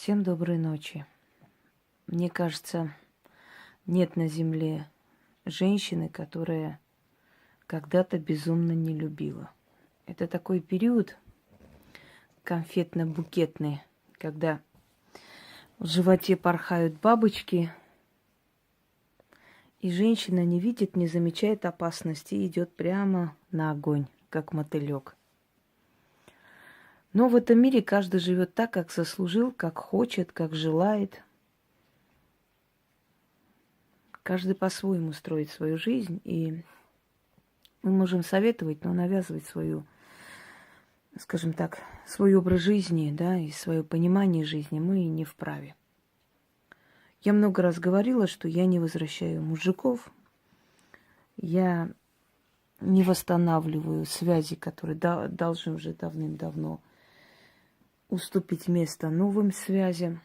Всем доброй ночи. Мне кажется, нет на земле женщины, которая когда-то безумно не любила. Это такой период конфетно-букетный, когда в животе порхают бабочки, и женщина не видит, не замечает опасности и идет прямо на огонь, как мотылек. Но в этом мире каждый живет так, как заслужил, как хочет, как желает. Каждый по-своему строит свою жизнь, и мы можем советовать, но навязывать свою, скажем так, свой образ жизни, да, и свое понимание жизни мы не вправе. Я много раз говорила, что я не возвращаю мужиков, я не восстанавливаю связи, которые должны уже давным-давно уступить место новым связям.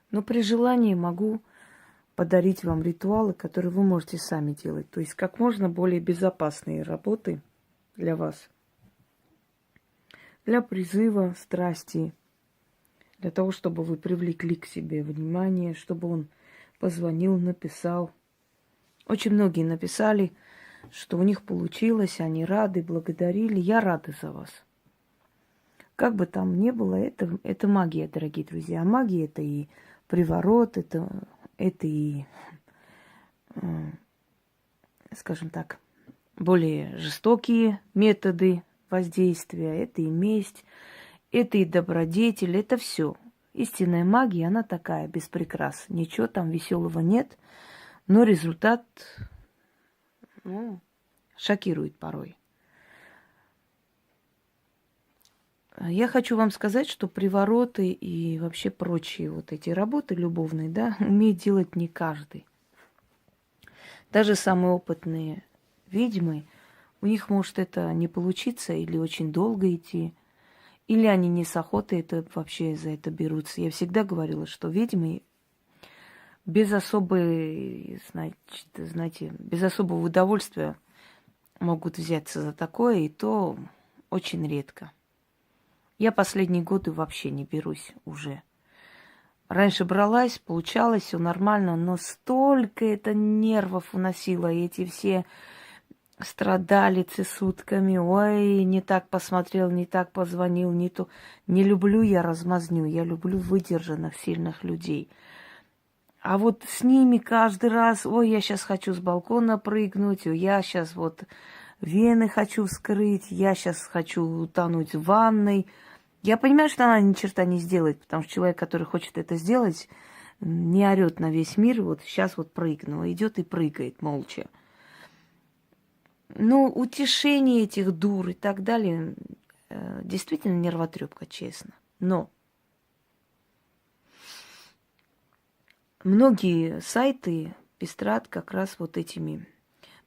Но при желании могу подарить вам ритуалы, которые вы можете сами делать. То есть как можно более безопасные работы для вас. Для призыва страсти, для того, чтобы вы привлекли к себе внимание, чтобы он позвонил, написал. Очень многие написали, что у них получилось, они рады, благодарили. Я рада за вас. Как бы там ни было, это магия, дорогие друзья. А магия — это и приворот, это и, скажем так, более жестокие методы воздействия, это и месть, это и добродетель, это все. Истинная магия, она такая, без прикрас. Ничего там веселого нет, но результат, шокирует порой. Я хочу вам сказать, что привороты и вообще прочие вот эти работы любовные, да, умеет делать не каждый. Даже самые опытные ведьмы, у них может это не получиться или очень долго идти, или они не с охотой это вообще за это берутся. Я всегда говорила, что ведьмы без особой, знаете, без особого удовольствия могут взяться за такое, и то очень редко. Я последние годы вообще не берусь уже. Раньше бралась, получалось, все нормально, но столько это нервов уносило, и эти все страдалицы сутками. Ой, не так посмотрел, не так позвонил, не то. Не люблю я размазню, я люблю выдержанных, сильных людей. А вот с ними каждый раз, ой, я сейчас хочу с балкона прыгнуть, я сейчас вот вены хочу вскрыть, я сейчас хочу утонуть в ванной. Я понимаю, что она ни черта не сделает, потому что человек, который хочет это сделать, не орет на весь мир, вот сейчас вот прыгну, идет и прыгает молча. Но утешение этих дур и так далее, действительно нервотрепка, честно. Но многие сайты пестрят как раз вот этими: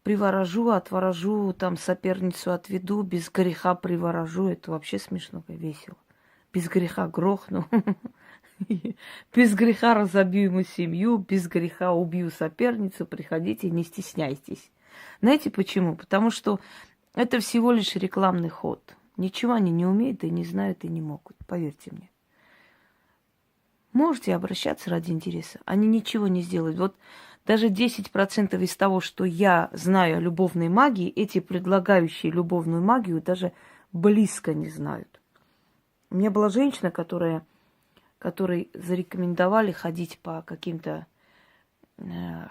приворожу, отворожу, там соперницу отведу, без греха приворожу. Это вообще смешно и весело. Без греха грохну, без греха разобью ему семью, без греха убью соперницу, приходите, не стесняйтесь. Знаете почему? Потому что это всего лишь рекламный ход. Ничего они не умеют и не знают и не могут, поверьте мне. Можете обращаться ради интереса, они ничего не сделают. Вот даже 10% из того, что я знаю о любовной магии, эти предлагающие любовную магию даже близко не знают. У меня была женщина, которой зарекомендовали ходить по каким-то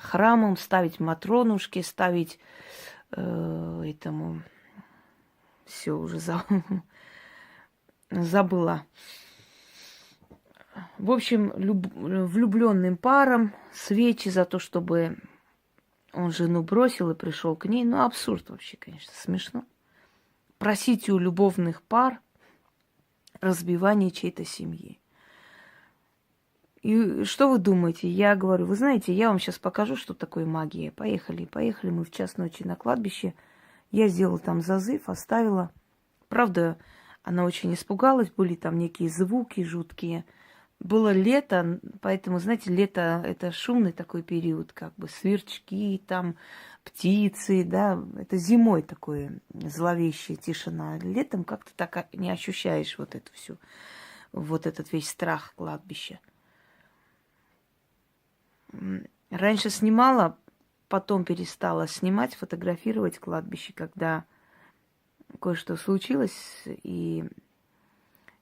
храмам, ставить матронушки, ставить этому... Все, уже забыла. В общем, влюбленным парам свечи за то, чтобы он жену бросил и пришел к ней. Ну, абсурд вообще, конечно, смешно. Просите у любовных пар разбивание чьей-то семьи. И что вы думаете? Я говорю, вы знаете, я вам сейчас покажу, что такое магия. Поехали. Мы в час ночи на кладбище. Я сделала там зазыв, оставила. Правда, она очень испугалась, были там некие звуки жуткие. Было лето, поэтому, знаете, лето – это шумный такой период, как бы сверчки, там птицы, да. Это зимой такое зловещая тишина. Летом как-то так не ощущаешь вот эту всю вот этот весь страх кладбища. Раньше снимала, потом перестала снимать, фотографировать кладбище, когда кое-что случилось, и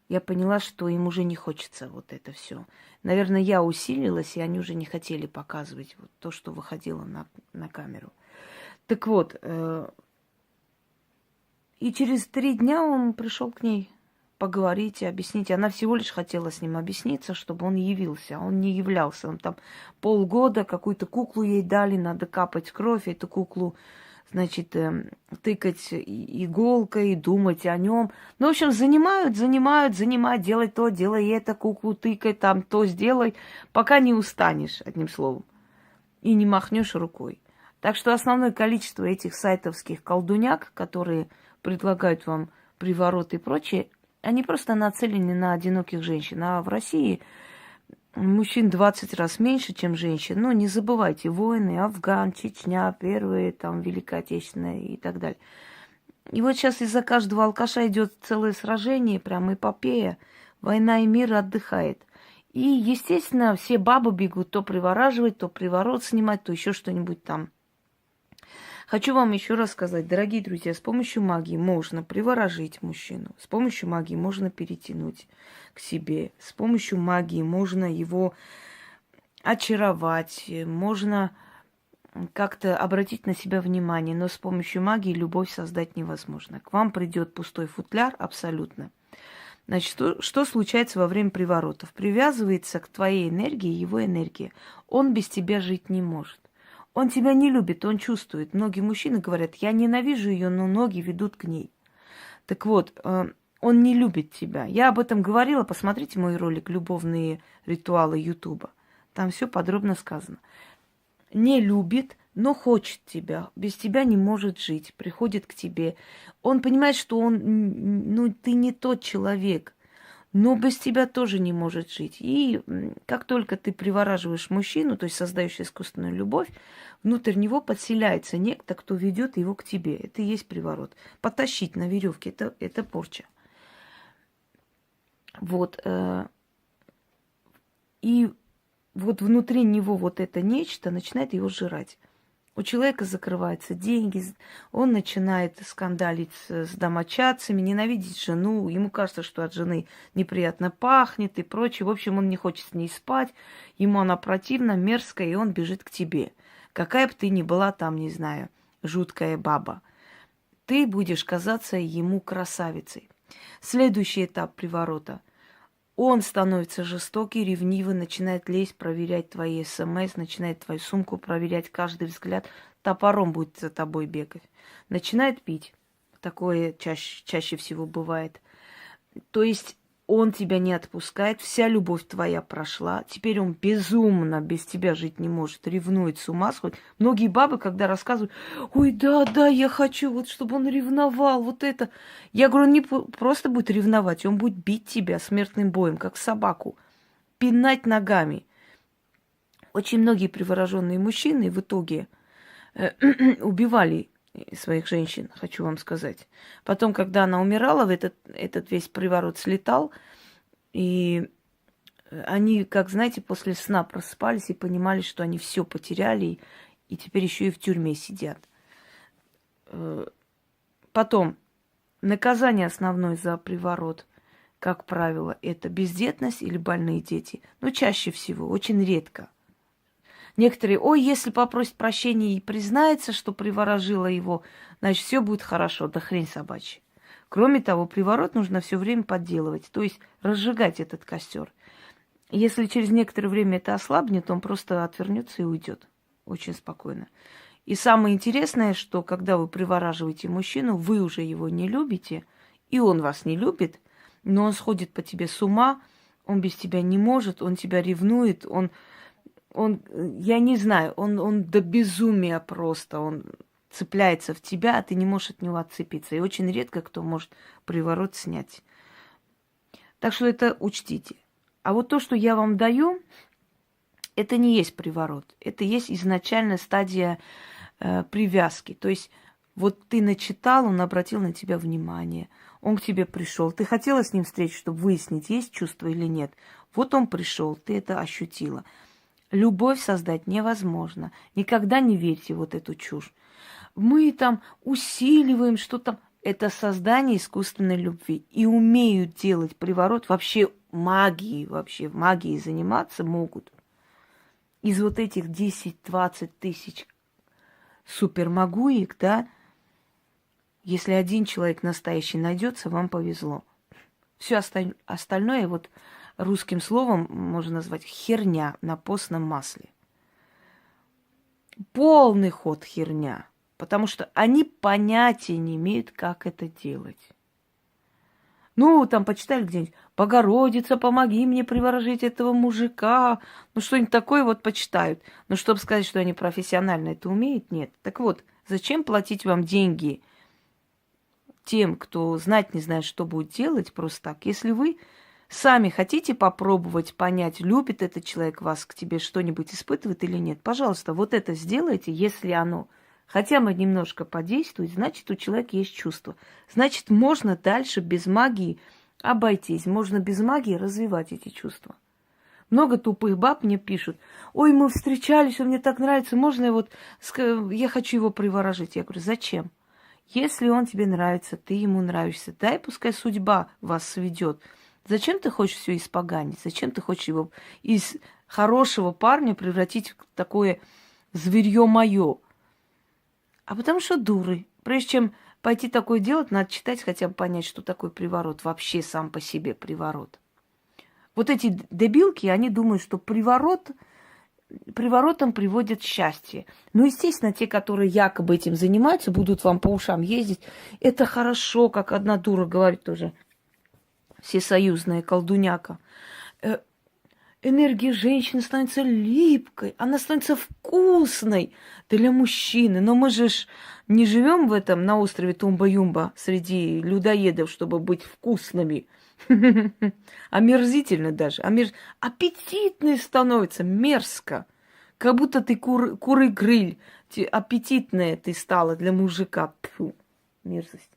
я поняла, что им уже не хочется вот это все. Наверное, я усилилась, и они уже не хотели показывать вот то, что выходило на камеру. Так вот, и через 3 дня он пришел к ней поговорить и объяснить. Она всего лишь хотела с ним объясниться, чтобы он явился. А он не являлся. Он там полгода какую-то куклу ей дали, надо капать кровь, эту куклу, значит, тыкать иголкой, думать о нем. Ну, в общем, занимают, делай то, делай это, куклу тыкай, там то сделай, пока не устанешь, одним словом, и не махнешь рукой. Так что основное количество этих сайтовских колдуняк, которые предлагают вам приворот и прочее, они просто нацелены на одиноких женщин. А в России мужчин 20 раз меньше, чем женщин. Но не забывайте, войны, Афган, Чечня, первые, там, Великая Отечественная и так далее. И вот сейчас из-за каждого алкаша идет целое сражение, прям эпопея. Война и мир отдыхает. И, естественно, все бабы бегут то привораживать, то приворот снимать, то еще что-нибудь там. Хочу вам еще раз сказать, дорогие друзья, с помощью магии можно приворожить мужчину, с помощью магии можно перетянуть к себе, с помощью магии можно его очаровать, можно как-то обратить на себя внимание, но с помощью магии любовь создать невозможно. К вам придет пустой футляр абсолютно. Значит, что случается во время приворотов? Привязывается к твоей энергии его энергия. Он без тебя жить не может. Он тебя не любит, он чувствует. Многие мужчины говорят, я ненавижу ее, но ноги ведут к ней. Так вот, он не любит тебя. Я об этом говорила, посмотрите мой ролик «Любовные ритуалы Ютуба». Там все подробно сказано. Не любит, но хочет тебя. Без тебя не может жить, приходит к тебе. Он понимает, что ты не тот человек, но без тебя тоже не может жить. И как только ты привораживаешь мужчину, то есть создаешь искусственную любовь, внутрь него подселяется некто, кто ведет его к тебе. Это и есть приворот. Потащить на веревке это порча. Вот. И вот внутри него вот это нечто начинает его жрать. У человека закрываются деньги, он начинает скандалить с домочадцами, ненавидеть жену, ему кажется, что от жены неприятно пахнет и прочее. В общем, он не хочет с ней спать, ему она противна, мерзкая, и он бежит к тебе. Какая бы ты ни была там, не знаю, жуткая баба, ты будешь казаться ему красавицей. Следующий этап приворота. Он становится жестокий, ревнивый, начинает лезть, проверять твои СМС, начинает твою сумку проверять, каждый взгляд, топором будет за тобой бегать. Начинает пить. Такое чаще всего бывает. То есть он тебя не отпускает, вся любовь твоя прошла, теперь он безумно без тебя жить не может, ревнует, с ума сходит. Многие бабы, когда рассказывают, ой, да, я хочу, вот чтобы он ревновал, вот это. Я говорю, он не просто будет ревновать, он будет бить тебя смертным боем, как собаку, пинать ногами. Очень многие привороженные мужчины в итоге убивали своих женщин, хочу вам сказать. Потом, когда она умирала, этот весь приворот слетал, и они, как знаете, после сна просыпались и понимали, что они все потеряли, и теперь еще и в тюрьме сидят. Потом, наказание основное за приворот, как правило, это бездетность или больные дети. Но чаще всего, очень редко. Некоторые, если попросит прощения и признается, что приворожила его, значит, все будет хорошо, да хрень собачья. Кроме того, приворот нужно все время подделывать, то есть разжигать этот костер. Если через некоторое время это ослабнет, он просто отвернется и уйдет. Очень спокойно. И самое интересное, что когда вы привораживаете мужчину, вы уже его не любите, и он вас не любит, но он сходит по тебе с ума, он без тебя не может, он тебя ревнует, он, я не знаю, он до безумия просто, он цепляется в тебя, а ты не можешь от него отцепиться. И очень редко кто может приворот снять. Так что это учтите. А вот то, что я вам даю, это не есть приворот. Это есть изначальная стадия привязки. То есть вот ты начитал, он обратил на тебя внимание. Он к тебе пришел. Ты хотела с ним встретиться, чтобы выяснить, есть чувство или нет. Вот он пришел, ты это ощутила. Любовь создать невозможно. Никогда не верьте в вот эту чушь. Мы там усиливаем, что там. Это создание искусственной любви. И умеют делать приворот. Вообще в магии заниматься могут. Из вот этих 10-20 тысяч супермагуек, да, если один человек настоящий найдется, вам повезло. Все остальное вот русским словом можно назвать херня на постном масле. Полный ход херня. Потому что они понятия не имеют, как это делать. Ну, там почитали где-нибудь: «Богородица, помоги мне приворожить этого мужика». Ну, что-нибудь такое вот почитают. Но чтобы сказать, что они профессионально это умеют, нет. Так вот, зачем платить вам деньги тем, кто знать не знает, что будет делать просто так, если вы сами хотите попробовать понять, любит этот человек вас, к тебе что-нибудь испытывает или нет. Пожалуйста, вот это сделайте, если оно хотя бы немножко подействует, значит, у человека есть чувство. Значит, можно дальше без магии обойтись, можно без магии развивать эти чувства. Много тупых баб мне пишут: «Ой, мы встречались, он мне так нравится, можно я хочу его приворожить». Я говорю: зачем? Если он тебе нравится, ты ему нравишься, дай пускай судьба вас сведет. Зачем ты хочешь все испоганить? Зачем ты хочешь его из хорошего парня превратить в такое зверье мое? А потому что дуры. Прежде чем пойти такое делать, надо читать, хотя бы понять, что такое приворот. Вообще сам по себе приворот. Вот эти дебилки, они думают, что приворотом приводит счастье. Ну, естественно, те, которые якобы этим занимаются, будут вам по ушам ездить. Это хорошо, как одна дура говорит тоже, всесоюзная колдуняка. Энергия женщины становится липкой, она становится вкусной для мужчины. Но мы же не живем в этом на острове Тумба-Юмба среди людоедов, чтобы быть вкусными. Омерзительно даже. Аппетитные становятся, мерзко. Как будто ты куры гриль. Аппетитная ты стала для мужика. Фу, мерзость.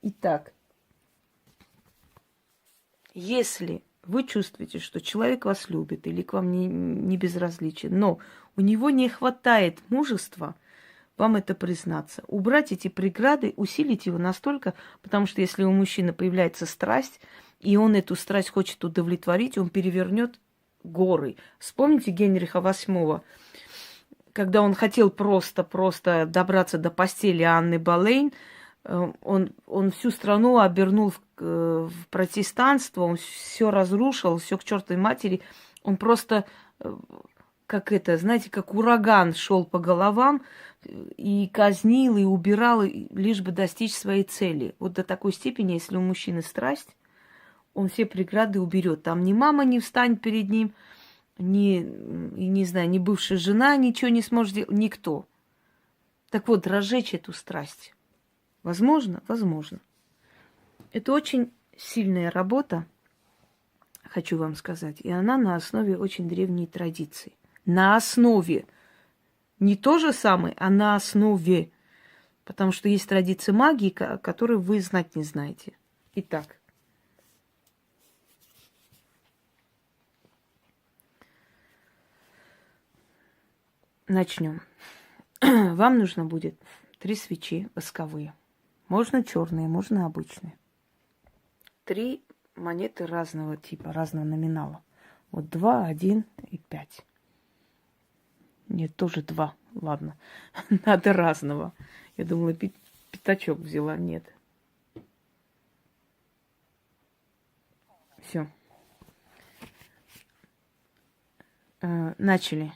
Итак, если вы чувствуете, что человек вас любит или к вам не безразличен, но у него не хватает мужества вам это признаться, убрать эти преграды, усилить его настолько, потому что если у мужчины появляется страсть, и он эту страсть хочет удовлетворить, он перевернет горы. Вспомните Генриха VIII, когда он хотел просто добраться до постели Анны Болейн, он всю страну обернул в протестанство, он все разрушил, все к чертовой матери. Он просто, знаете, как ураган шел по головам и казнил, и убирал, лишь бы достичь своей цели. Вот до такой степени, если у мужчины страсть, он все преграды уберет. Там ни мама не встанет перед ним, ни бывшая жена ничего не сможет делать, никто. Так вот, разжечь эту страсть. Возможно? Возможно. Это очень сильная работа, хочу вам сказать. И она на основе очень древней традиции. На основе. Не то же самое, а на основе. Потому что есть традиция магии, которую вы знать не знаете. Итак. Начнем. Вам нужно будет 3 свечи восковые. Можно черные, можно обычные. 3 монеты разного типа, разного номинала. Вот 2, 1 и 5. Нет, тоже 2. Ладно. Надо разного. Я думала, пятачок взяла. Нет. Все. Начали.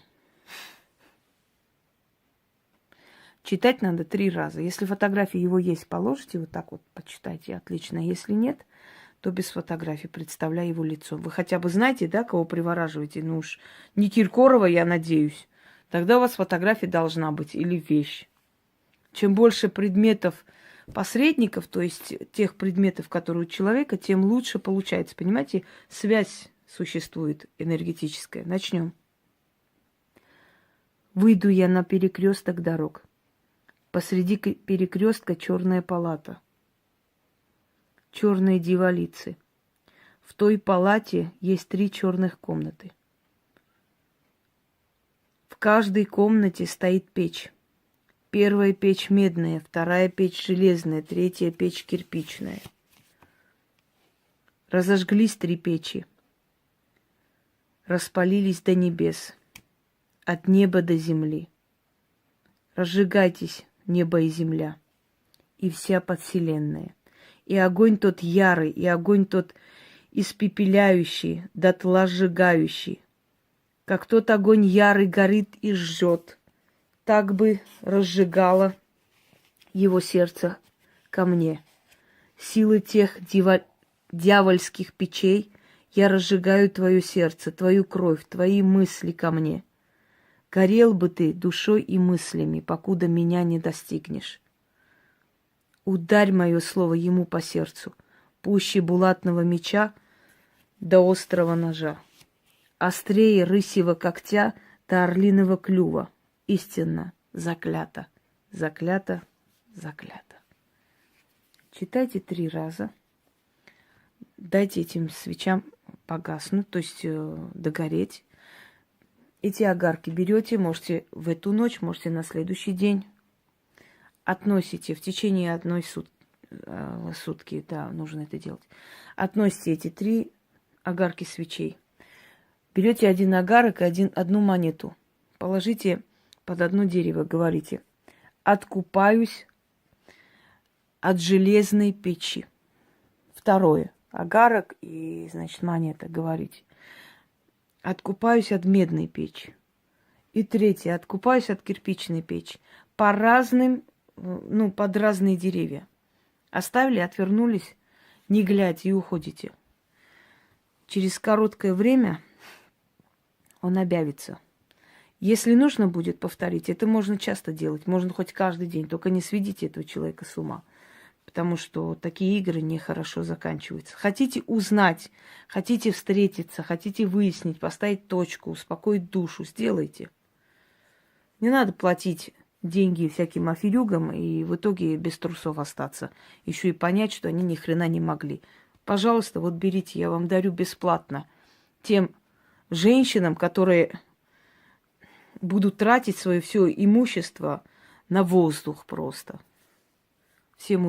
Читать надо 3 раза. Если фотографии его есть, положите, вот так вот почитайте, отлично. Если нет, то без фотографии, представляя его лицо. Вы хотя бы знаете, да, кого привораживаете? Ну уж не Киркорова, я надеюсь. Тогда у вас фотография должна быть или вещь. Чем больше предметов посредников, то есть тех предметов, которые у человека, тем лучше получается. Понимаете, связь существует энергетическая. Начнем. Выйду я на перекресток дорог. Посреди перекрестка черная палата. черные дьяволицы. В той палате есть 3 черных комнаты. В каждой комнате стоит печь. Первая печь медная, вторая печь железная, третья печь кирпичная. Разожглись 3 печи, распалились до небес, от неба до земли. Разжигайтесь, небо и земля, и вся подвселенная. И огонь тот ярый, и огонь тот испепеляющий, дотла сжигающий. Как тот огонь ярый горит и жжет, так бы разжигало его сердце ко мне. Силы тех дьявольских печей я разжигаю твое сердце, твою кровь, твои мысли ко мне. Горел бы ты душой и мыслями, покуда меня не достигнешь. Ударь мое слово ему по сердцу, пуще булатного меча до острого ножа. Острее рысьего когтя до орлиного клюва. Истинно заклято, заклято, заклято. Читайте 3 раза. Дайте этим свечам погаснуть, то есть догореть. Эти огарки берете, можете в эту ночь, можете на следующий день. Относите в течение одной сутки, да, нужно это делать. Относите эти 3 огарки свечей. Берете 1 огарок и одну монету. Положите под одно дерево, говорите: откупаюсь от железной печи. Второе. Огарок и, значит, монета, говорите: откупаюсь от медной печи. И третье. Откупаюсь от кирпичной печи. По разным, под разные деревья. Оставили, отвернулись, не глядя, и уходите. Через короткое время он объявится. Если нужно будет повторить, это можно часто делать, можно хоть каждый день, только не сведите этого человека с ума, потому что такие игры нехорошо заканчиваются. Хотите узнать, хотите встретиться, хотите выяснить, поставить точку, успокоить душу, сделайте. Не надо платить деньги всяким аферюгам и в итоге без трусов остаться. Еще и понять, что они ни хрена не могли. Пожалуйста, вот берите, я вам дарю бесплатно тем женщинам, которые будут тратить свое все имущество на воздух просто. Всем удачи.